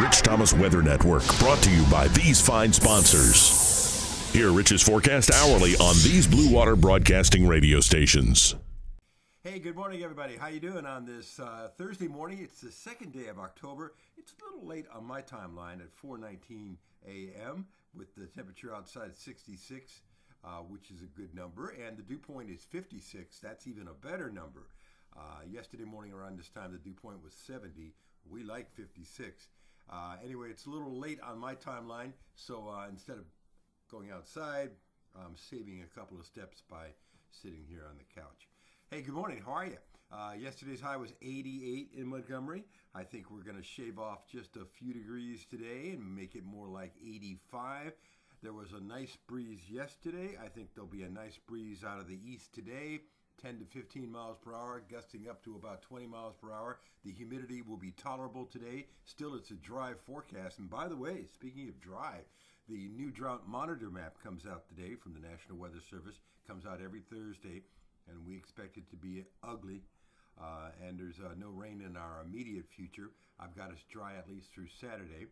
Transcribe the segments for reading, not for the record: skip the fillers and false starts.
Rich Thomas Weather Network, brought to you by these fine sponsors. Hear Rich's forecast hourly on these Blue Water Broadcasting radio stations. Hey, good morning, everybody. How you doing on this Thursday morning? It's the second day of October. It's a little late on my timeline at 4:19 a.m. with the temperature outside at 66, which is a good number, and the dew point is 56. That's even a better number. Yesterday morning around this time, the dew point was 70. We like 56. Anyway, it's a little late on my timeline, so instead of going outside, I'm saving a couple of steps by sitting here on the couch. Hey, good morning. How are you? Yesterday's high was 88 in Montgomery. I think we're going to shave off just a few degrees today and make it more like 85. There was a nice breeze yesterday. I think there'll be a nice breeze out of the east today, 10 to 15 miles per hour, gusting up to about 20 miles per hour. The humidity will be tolerable today. Still, it's a dry forecast. And by the way, speaking of dry, the new drought monitor map comes out today from the National Weather Service. Comes out every Thursday, and we expect it to be ugly. And there's no rain in our immediate future. I've got us dry at least through Saturday.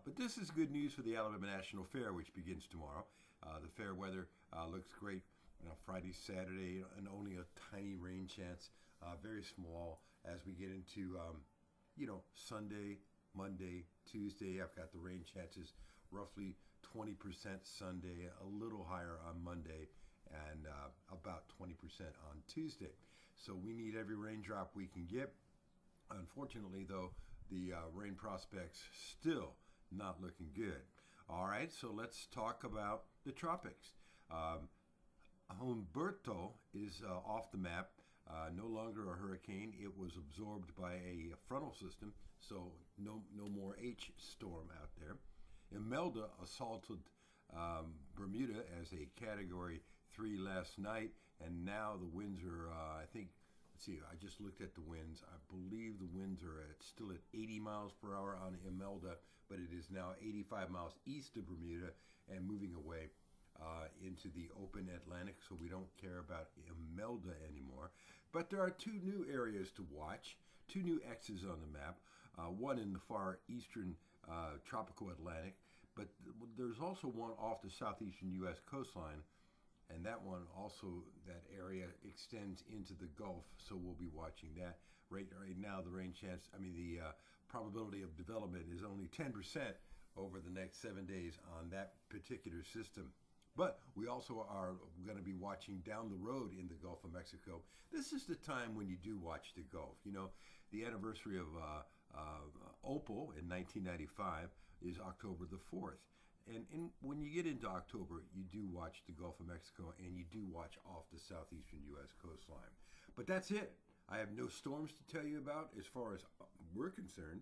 But this is good news for the Alabama National Fair, which begins tomorrow. The fair weather looks great. Friday, Saturday, and only a tiny rain chance, very small as we get into, Sunday, Monday, Tuesday. I've got the rain chances roughly 20% Sunday, a little higher on Monday, and about 20% on Tuesday. So we need every raindrop we can get. Unfortunately, though, the rain prospects still not looking good. All right, so let's talk about the tropics. Humberto is off the map, no longer a hurricane. It was absorbed by a frontal system, so no more H storm out there. Imelda assaulted Bermuda as a Category 3 last night, and now the winds are, I just looked at the winds. I believe the winds are still at 80 miles per hour on Imelda, but it is now 85 miles east of Bermuda and moving away into the open Atlantic, so we don't care about Imelda anymore. But there are two new areas to watch, two new X's on the map, one in the far eastern tropical Atlantic, but there's also one off the southeastern U.S. coastline, and that one also, that area extends into the Gulf, so we'll be watching that. Right now, the probability of development is only 10% over the next 7 days on that particular system. But we also are going to be watching down the road in the Gulf of Mexico. This is the time when you do watch the Gulf. The anniversary of Opal in 1995 is October the 4th. And when you get into October, you do watch the Gulf of Mexico and you do watch off the southeastern U.S. coastline. But that's it. I have no storms to tell you about as far as we're concerned.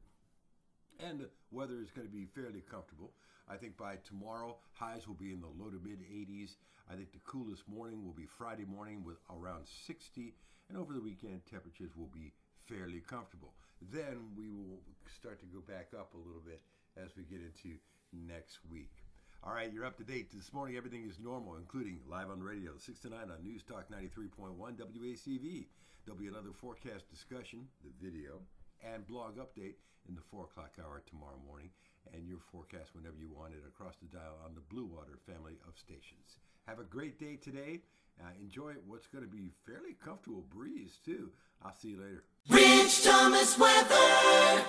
And the weather is going to be fairly comfortable. I think by tomorrow, highs will be in the low to mid 80s. I think the coolest morning will be Friday morning with around 60. And over the weekend, temperatures will be fairly comfortable. Then we will start to go back up a little bit as we get into next week. All right, you're up to date. This morning, everything is normal, including live on radio, 6 to 9 on News Talk 93.1 WACV. There'll be another forecast discussion, the video, and blog update in the 4 o'clock hour tomorrow morning, and your forecast whenever you want it across the dial on the Blue Water family of stations. Have a great day today. Enjoy what's going to be fairly comfortable breeze, too. I'll see you later. Rich Thomas Weather.